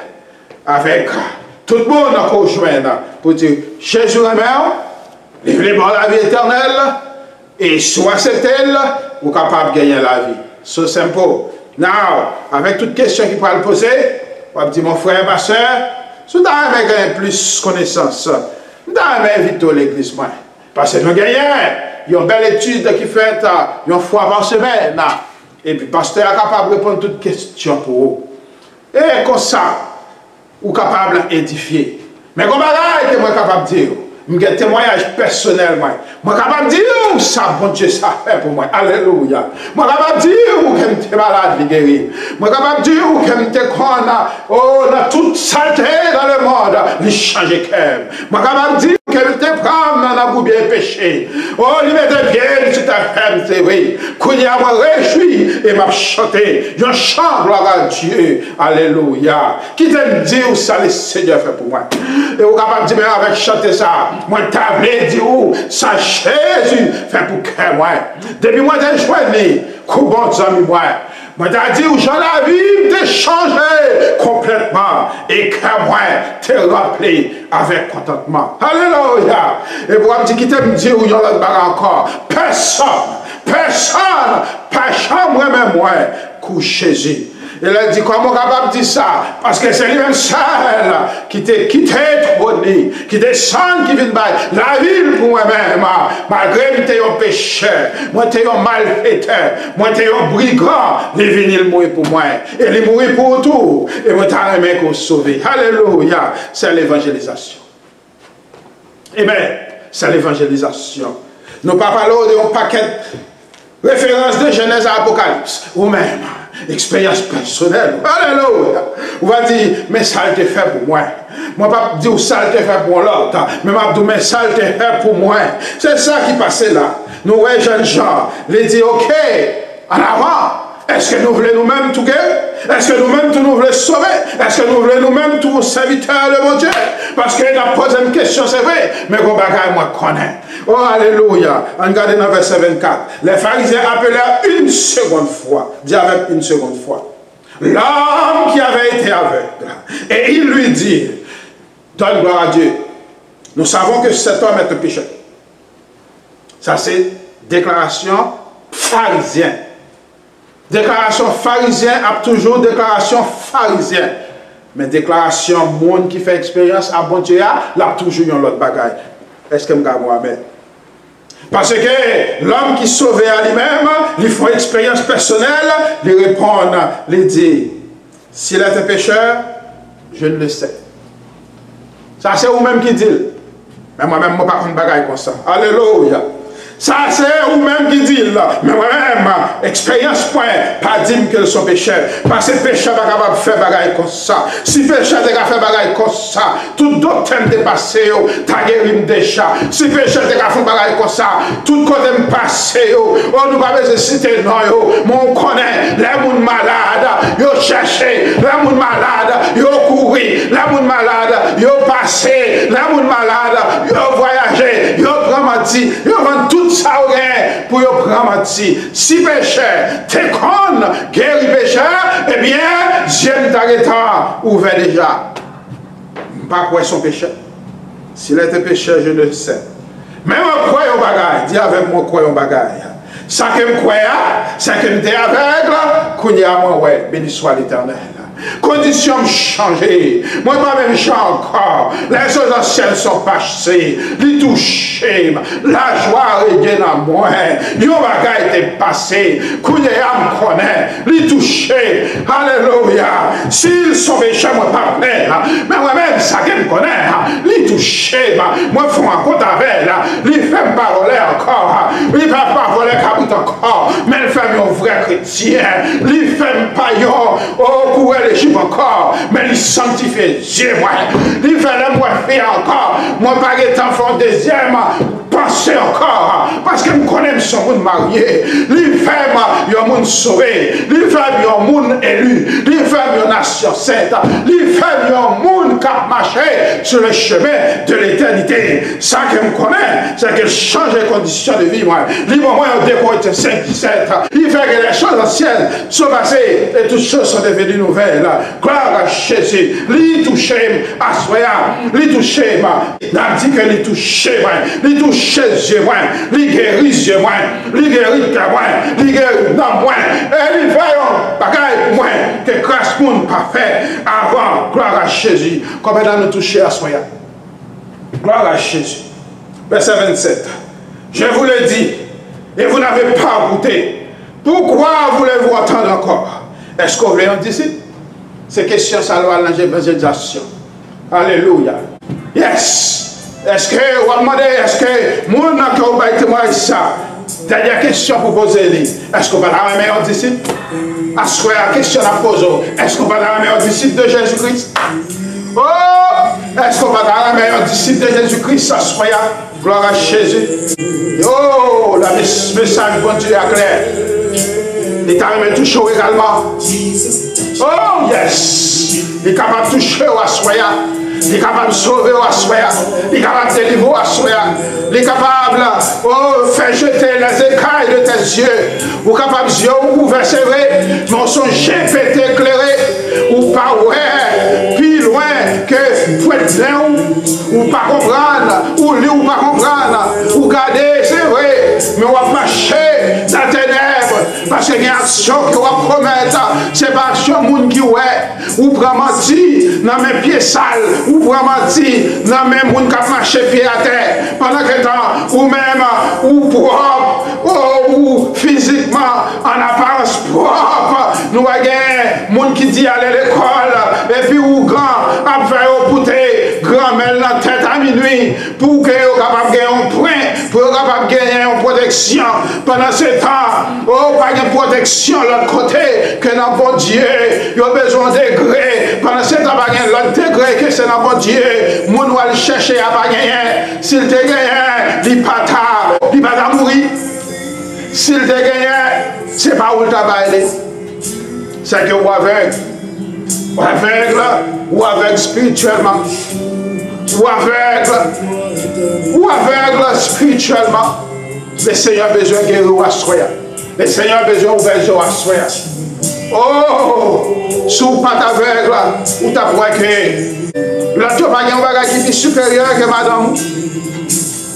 avec tout le monde encore joindre pour dire Jésus la mère, livrez moi la vie éternelle et soit acceptez-le, vous êtes capable de gagner la vie. C'est simple. Now, avec toute question qui pourra le poser, vous allez dire mon frère, ma soeur, si vous avez gagné plus connaissance, vous avez invité l'église. Parce que nous gagnons, il y a une belle étude qui fait une fois par semaine. Et puis, le pasteur est capable de répondre à toutes questions pour vous. Et comme ça, vous êtes capable d'édifier. Mais comme je suis capable de dire, je suis un témoignage personnel. Je suis capable de dire ça, bon Dieu, ça fait pour moi. Alléluia. Je suis capable de dire que je suis malade, je guéri. Je suis capable de dire que je suis dans toute saleté dans le monde, je change de cœur. Je suis capable de dire que je suis prendre dans la bien péché. Oh, il met des pieds sur ta femme, c'est vrai. Quand il y a moi réjoui et m'a chanté, je chante gloire à Dieu. Alléluia. Qui t'aime dire ça, le Seigneur fait pour moi. Et vous êtes capable de dire, mais avec chanter ça, moi, t'avais dit où ça Jésus fait pour que moi. Depuis moi, j'ai choisi, comment amis moi. Moi, j'ai dit où j'en ai vu, t'es changé complètement. Et que moi, t'es rappelé avec contentement. Alléluia. Et vous me dites, qui t'aime dire où il y a l'autre barre encore. Personne, pas moi-même, moi, que Jésus. Il a dit, comment capable de dire ça? Parce que c'est lui-même seul qui t'a trôné, qui descend, qui vient de la ville pour moi-même. Malgré que tu es un pécheur, moi tu es un malfaiteur, moi tu es un brigand, il est venu mourir pour moi. Et il est mourir pour tout. Et moi tu as aimé qu'on sauver. Alléluia. C'est l'évangélisation. Eh bien, c'est l'évangélisation. Nous ne parlons pas d'un paquet de références de Genèse à Apocalypse. Ou même. Expérience personnelle. Alléluia. On va dire, mais ça a été fait pour moi. Moi, pas dire ça a été fait pour l'autre. Mais je dis, mais ça a été fait pour moi. C'est ça qui passait là. Nous, ouais, jeunes gens, les dit, ok, en avant. Est-ce que nous voulons nous-mêmes tout guérir? Est-ce que nous-mêmes tout nous voulons sauver? Est-ce que nous voulons nous-mêmes tout serviteurs de mon Dieu? Parce qu'il a posé une question, c'est vrai, mais qu'on bagaille, moi, connais. Oh, alléluia. Regardez dans verset 24. Les pharisiens appelèrent une seconde fois. Dis avec une seconde fois. L'homme qui avait été aveugle. Et il lui dit, donne gloire à Dieu. Nous savons que cet homme est un pécheur. Ça, c'est déclaration pharisien. Déclaration pharisien a toujours déclaration pharisien. Mais déclaration monde qui fait expérience à bon Dieu, là toujours un autre bagaille. Est-ce que je me amen? Parce que l'homme qui sauve à lui-même, il fait expérience personnelle, il répond, il dit, s'il est un pécheur, je ne le sais. Ça c'est vous-même qui dit. Mais moi-même, je ne sais pas de bagaille comme ça. Alléluia. Ça, c'est vous-même qui dit là. Mais moi-même, expérience point, pas dire qu'ils sont pécheurs. Parce que pécheur n'est pas capable de faire bagaille comme ça. Si pécheur n'est pas capable de faire bagaille comme ça, tout doctrine dépassé, t'as guéri déjà. Si pécheur n'est pas capable de faire bagaille comme ça, tout côté passé, on nous va pas citer non, mais on connaît les gens malades, ils cherché, les gens malades, ils couru, les gens malades, ils passé, les gens malades, ils voyagé, ils dramatisé, ils vendent tout ça pour prendre. Si pécheur, t'es con, guéri pécheur, eh bien, Dieu t'a ouvert déjà. Pas quoi son pécheur. S'il était pécheur, je ne sais. Mais moi, crois au bagaille. Dis avec moi, crois au bagaille. Ça que je crois, c'est que je suis aveugle, qu'on y a moi, ouais, béni soit l'Éternel. Conditions changées. Moi, pas même encore. Les choses anciennes sont passées. Les touchées. La joie regagne à moi. Yo bagay était passé. Kouye me connaît. Les touchées. Alléluia. S'ils sont péchés, moi pas mais moi-même, ça que me connaît. Les touchées. Moi, je fais un compte avec. Les femmes parler encore. Les femmes parler cabrit encore. Mais les femmes sont vrais chrétiens. Les femmes paillons. Oh, courir encore, mais il sanctifie Dieu, moi. Il fait le moi faire encore. Moi, pas de temps, deuxième. commencer encore. Parce que je connais son monde marié. Il fait un monde sauvé. Il fait un monde élu. Il fait une nation sainte. Il fait un monde qui a marché sur le chemin de l'éternité. Ça que je connais, c'est qu'il change les conditions de vie. Il moment où 2 Corinthiens 5, 17. Il fait que les choses anciennes sont passées et toutes choses sont devenues nouvelles. Gloire à Jésus. Il touche à Soya. Il touche il dit que il touche il touche Dieu, il guérit Dieu, il guérit moi, il guérit dans moi, et il fait un bagage moins que grâce monde pas fait avant. Gloire à Jésus. Comme nous toucher à Soya. Gloire à Jésus. Verset 27. Je vous le dis, et vous n'avez pas goûté. Pourquoi voulez-vous entendre encore? Est-ce qu'on veut un disciple? C'est question salvatoire dans l'évangélisation. Alléluia. Yes. Est-ce que vous avez demandé, est-ce que mon n'a pas été témoin ça? Dernière question pour poser. Est-ce qu'on va avoir un meilleur disciple? Est-ce que la question à poser? Est-ce qu'on va avoir un meilleur disciple de Jésus-Christ? Oh! Est-ce qu'on va avoir un meilleur disciple de Jésus-Christ? Gloire à Jésus. Oh! Le message bon Dieu est clair. Il t'a même touché également. Oh yes! Il est capable de toucher au Assoya. Il est capable de sauver au Assoya. Il est capable de délivrer au Assoya. Il est capable de faire jeter les écailles de tes yeux. Ou capable de yeux ouverts, c'est vrai, mais son GPT éclairé. Ou pas ouais, plus loin que faut être là ou pas comprendre, ou lire ou pas comprendre, ou garder, c'est vrai, mais on va marcher dans les ténèbres. Parce qu'il y a une action qui va promettre, c'est pas action monde qui ouais, ou prend menti dans mes pieds sales, ou prend menti dans mes monde qui marché pied à terre, pendant que temps, ou même, ou propre, ou physiquement, en apparence propre, nous avons des monde qui dit aller à l'école, et puis ou grand, à faire au bouteille, grand mêle la tête à minuit, pour que vous capable de gagner un point, pour que vous capable de gagner une protection, pendant ce temps, oh, pas de protection de l'autre côté, que dans bon Dieu, il y a besoin de degré. Pendant ce temps, pas de l'autre degré, que c'est dans bon Dieu, mon va le chercher à pas gagner. S'il te gagne, il pas mourir. S'il te gagne, c'est pas où il t'a baillé. C'est que vous aveugle. Ou aveugle spirituellement. Ou aveugle spirituellement. Le Seigneur a besoin de guérir à Soya. Le Seigneur a besoin d'ouvrir à Soya. Oh, si vous pas aveugle, ou t'as braqué. Là, tu n'as pas un bagage qui est supérieur que madame.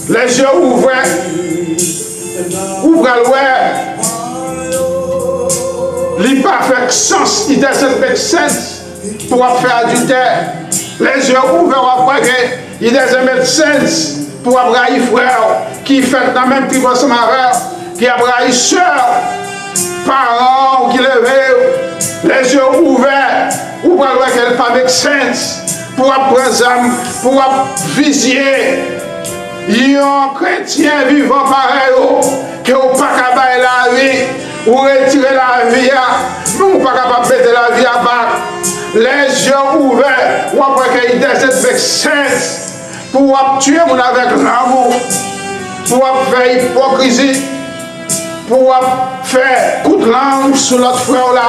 Les yeux ouverts. Ouvrez-le. Il pas fait sens, il doesn't make sense pour faire adultère. Les yeux ouverts après que il doesn't make sense pour abrailler frère qui fait dans même prix ensemble avec qui abraille soeur, parents qui lèvent les yeux ouverts ou pour voir qu'elle pas make sense pour apprendre pour viser un chrétien vivant pareil que au pas capable la vie ou retirer la vie nous pas capable de mettre la vie à bas les yeux ouverts ou après qu'il doesn't make sense pour tuer mon avec l'amour pour faire hypocrisie pour faire coup de langue sur l'autre frère là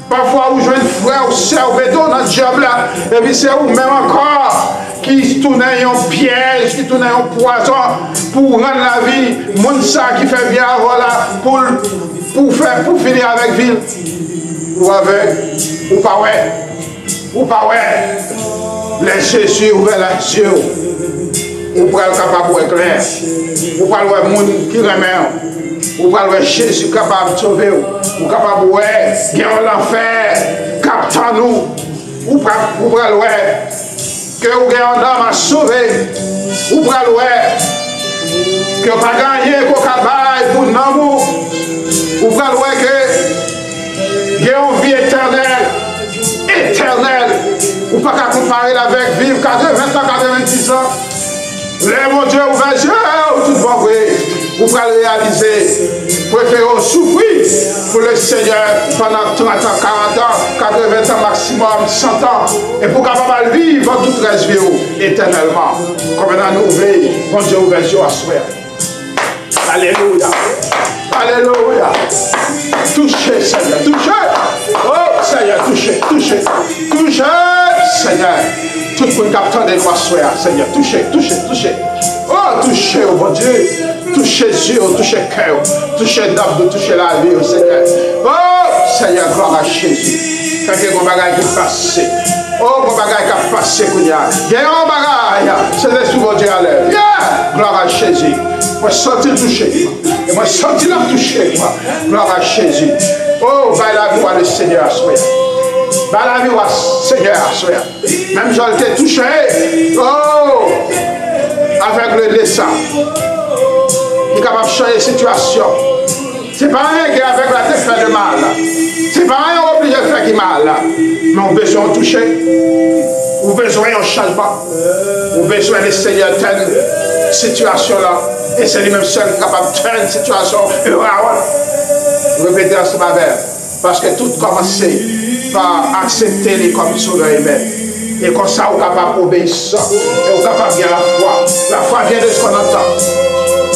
parfois vous jouez un frère ou sœur béton dans le job là et puis c'est vous même encore qui tourne un piège, qui tourne un poison pour rendre la vie, mon ça qui fait bien voilà, pour finir avec ville. Ou avec, ou pas ouais, les Jésus ouvert les yeux, ou pas le capable de clair, ou pas le monde qui remet, ou pas le Jésus capable de sauver, ou capable de ouais, gagner l'enfer, captant nous, ou pas le ouais. Que vous avez un homme à sauver, ou pour le que vous pas gagné pour le pour l'amour, ou pour le que vous avez une vie éternelle, ou pas qu'à comparer avec vivre 80 ans, 90 ans. Les mon Dieu, ouvert les yeux, tout bon vrai. vous pouvez réaliser, préférons souffrir pour le Seigneur pendant 30 ans, 40 ans, 80 ans maximum, 100 ans, et pour capable vivre toute reste vie éternellement. Comme nous veillons, bon Dieu ouvert Dieu à soi. Alléluia. Alléluia. Touchez, Seigneur, touchez. Oh, Seigneur, touchez, touchez. Touchez, Seigneur. Tout le monde captant des lois soir, Seigneur. Touchez, touchez, touchez. Oh, touchez, oh mon Dieu. Touchez Dieu, touchez cœur. Touchez l'âme, touchez la vie, oh Seigneur. Oh, Seigneur, gloire à Jésus. Quand il y a un bagage qui passe. Oh, mon bagage qui a passé, il y a un bagage. C'est l'esprit de Dieu à l'œuvre. Gloire à Jésus. Moi, senti touché. Et moi, senti la toucher. Gloire à Jésus. Oh, bah la vie à le Seigneur à soi. Bah la vie au Seigneur à soi. Même j'en étais touché. Oh, avec le dessin. Il est capable de changer la situation. C'est pas rien qui est avec la tête fait de mal. C'est pas rien obligé de faire qui mal. Mais on a besoin de toucher. On a besoin d'un changement. On a besoin de Seigneur telle situation là. Et c'est lui-même seul qui est capable de faire une situation. Répétez à ce matin. Parce que tout commence par accepter les comme sauveur humain. Et comme ça, on est capable d'obéir ça. Et on est capable de gagner la foi. La foi vient de ce qu'on entend.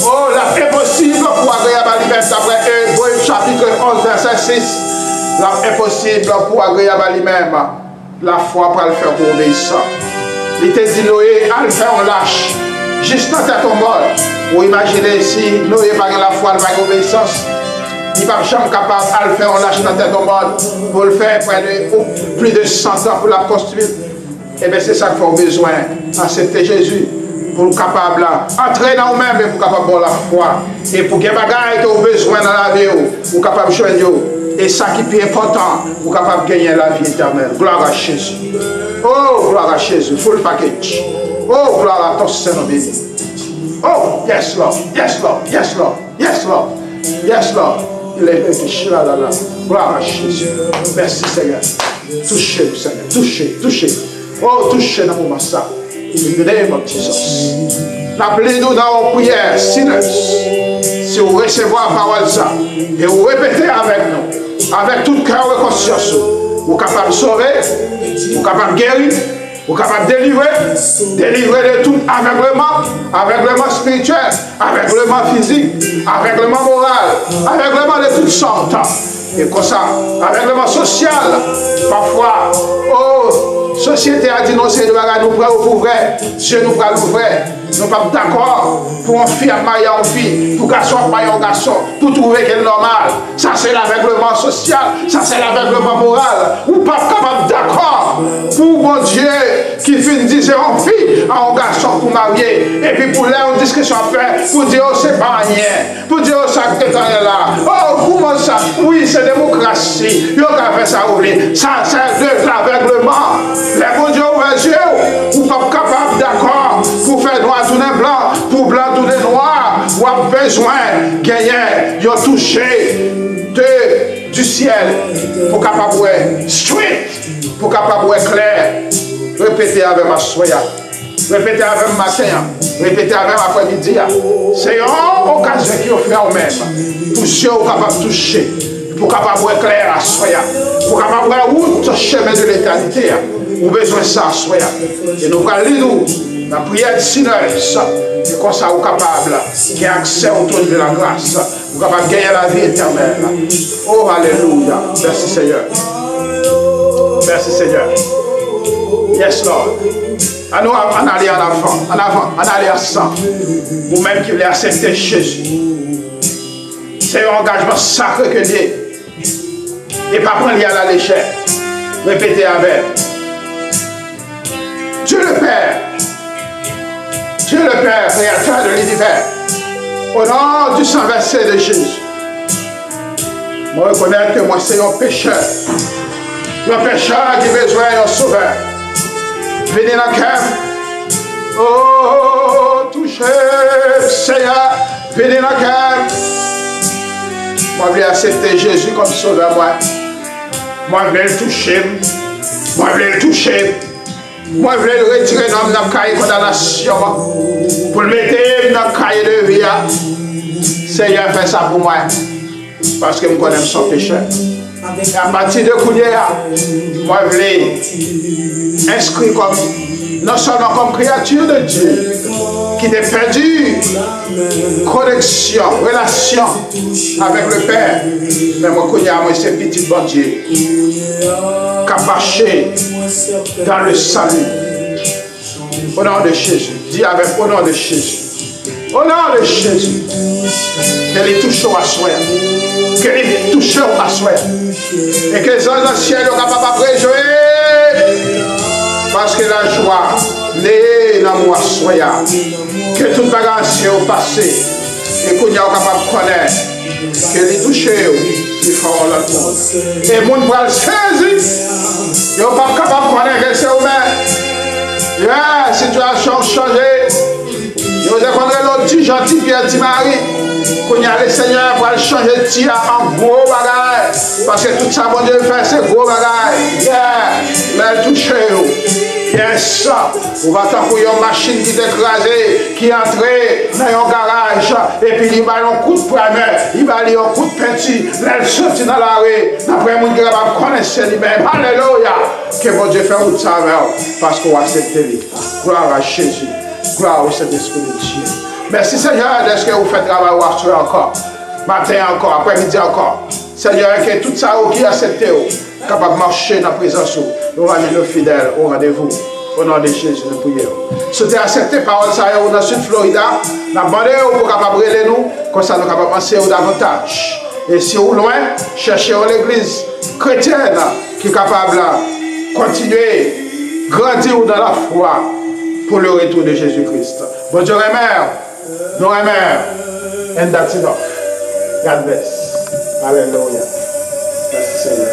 Oh, la impossible pour agréable à lui-même. D'après Hébreux chapitre 11, verset 6. La impossible pour agréable à lui-même. La foi pour le faire pour obéir ça. Il était dit Noé, à le faire en lâche. Juste dans tête au mort. Vous imaginez si Noé n'a pas la foi, il n'a pas l'obéissance. Il n'est pas jamais capable de le faire en lâche dans tête au mort. Pour le faire près de plus de 100 ans pour la construire. Et bien c'est ça qu'il faut besoin. Accepter Jésus. Pour être capable d'entrer dans nous-mêmes et pour capable de la foi. Et pour que les bagages que vous avez besoin dans la vie, vous êtes capable de joindre. Et ça qui est plus important, vous êtes capable de gagner la vie éternelle. Gloire à Jésus. Oh, gloire à Jésus. Full package. Oh, gloire à ton Seigneur béni. Oh, yes, Lord. Yes, Lord. Yes, Lord. Yes, Lord. Yes, Lord. Il est là, là, là. Gloire à Jésus. Merci, Seigneur. Touchez, Seigneur. Touchez, touchez. Oh, touchez dans le moment ça. In the name of Jesus. Appelez-nous dans vos prières, sinners. Si vous recevez la parole ça, et vous répétez avec nous, avec tout cœur et conscience, vous êtes capable de sauver, vous êtes capable de guérir, vous êtes capable de délivrer de tout aveuglement spirituel, aveuglement physique, aveuglement moral, aveuglement de toutes sortes. Et comme ça, aveuglement social, parfois, oh, société a dit non, c'est de nous prendre pour vrai, Dieu nous prend l'ouvrir. Nous ne sommes pas d'accord pour une fille à marier une fille, pour garçon à marier un garçon, pour trouver qu'elle est normale. Ça, c'est l'aveuglement social, ça, c'est l'aveuglement moral. Ou pas capable d'accord pour mon Dieu qui finit de dire une fille à un garçon pour marier. Et puis pour l'air, une discussion à faire, pour dire oh, c'est pas rien, pour dire oh, ça que tu es là. Oh, comment ça? Oui, c'est démocratie. Il y a fait ça oublier. Ça, c'est de l'aveuglement. Les bon Dieu ouvert les yeux, ou pas capable d'accord pour faire noir tourner blanc, pour blanc tourner noir, ou a besoin de gagner, de toucher du ciel pour capable de street, pour capable de clair. Répétez avec ma soya, répétez avec ma matin, répétez avec ma après-midi. C'est une occasion qui offre à vous-même pour ceux qui capable de toucher, pour capable de clair à soya, pour capable de route au chemin de l'éternité. Nous avons besoin de ça, soya. Et nous allons lire la prière du Seigneur. Et comme ça, vous êtes capable de accès au trône de la grâce. Vous êtes capable de gagner la vie éternelle. Oh, alléluia. Merci Seigneur. Merci Seigneur. Yes, Lord. En aller en avant, en aller à 100. Vous-même qui voulez accepter Jésus. C'est un engagement sacré que Dieu. Et pas prendre à la légère. Répétez avec. Dieu le Père, créateur de l'univers, au nom du sang versé de Jésus, je reconnais que moi c'est un pécheur qui a besoin d'un sauveur. Venez dans le cœur, oh, touchez, Seigneur, venez dans le cœur. Moi je vais accepter Jésus comme sauveur, moi je vais le toucher, moi je vais le toucher. Moi, je voulais le retirer dans le cahier de condamnation pour le mettre dans le cahier de vie. Seigneur, fais ça pour moi. Parce que je connais son péché. Et à partir de Kounia, moi, je voulais inscrire comme, non seulement comme créature de Dieu, qui est perdu, connexion, relation avec le Père. Mais moi, Kounia, moi, c'est petit bon Dieu, capaché dans le salut. Au nom de Jésus. Dis avec au nom de Jésus. Au nom de Jésus. Qu'elle est touchée à soi. Qu'elle est touchée à soi. Et que les anges ciel soient capables de jouer. Parce que la joie, n'est l'amour soit. Que toute bagage au passé. Et qu'on y a capable de connaître. Qu'elle est touchée. Il faut le monde. Et le monde va le saisir. Il n'est pas capable de connaître que c'est humain. La situation a changé. Vous avez compris l'autre dit gentil Pierre Timari. Qu'on y a le Seigneur pour changer de tir en gros bagage. Parce que tout ça, mon Dieu, fait c'est gros bagage. Mais touchez vous. Yes, on va t'appuyer une machine qui est écrasée, qui est entrée dans un garage, et puis il va un coup de première, il va aller un coup de petit, elle sortit dans la rue, d'après mon Dieu, va connaître lui-même. Alléluia. Que mon Dieu fait tout ça avec parce qu'on accepte lui. Gloire à Jésus. Gloire au Saint-Esprit de Dieu. Merci Seigneur, est-ce que vous faites travail encore, matin encore, après-midi encore. Seigneur, que tout ça qui accepte, capable de marcher dans la présence, nous allons nos fidèles au rendez-vous. Au nom de Jésus, nous prions. Si vous avez accepté la parole dans le sud Florida, nous avons demandé pour capable de nous, comme ça nous capable penser davantage. Et si vous loin, cherchez l'église chrétienne qui est capable de continuer, grandir dans la foi pour le retour de Jésus-Christ. Bon Dieu, nous aimons, and that's enough. God bless. Alléluia. Merci Seigneur.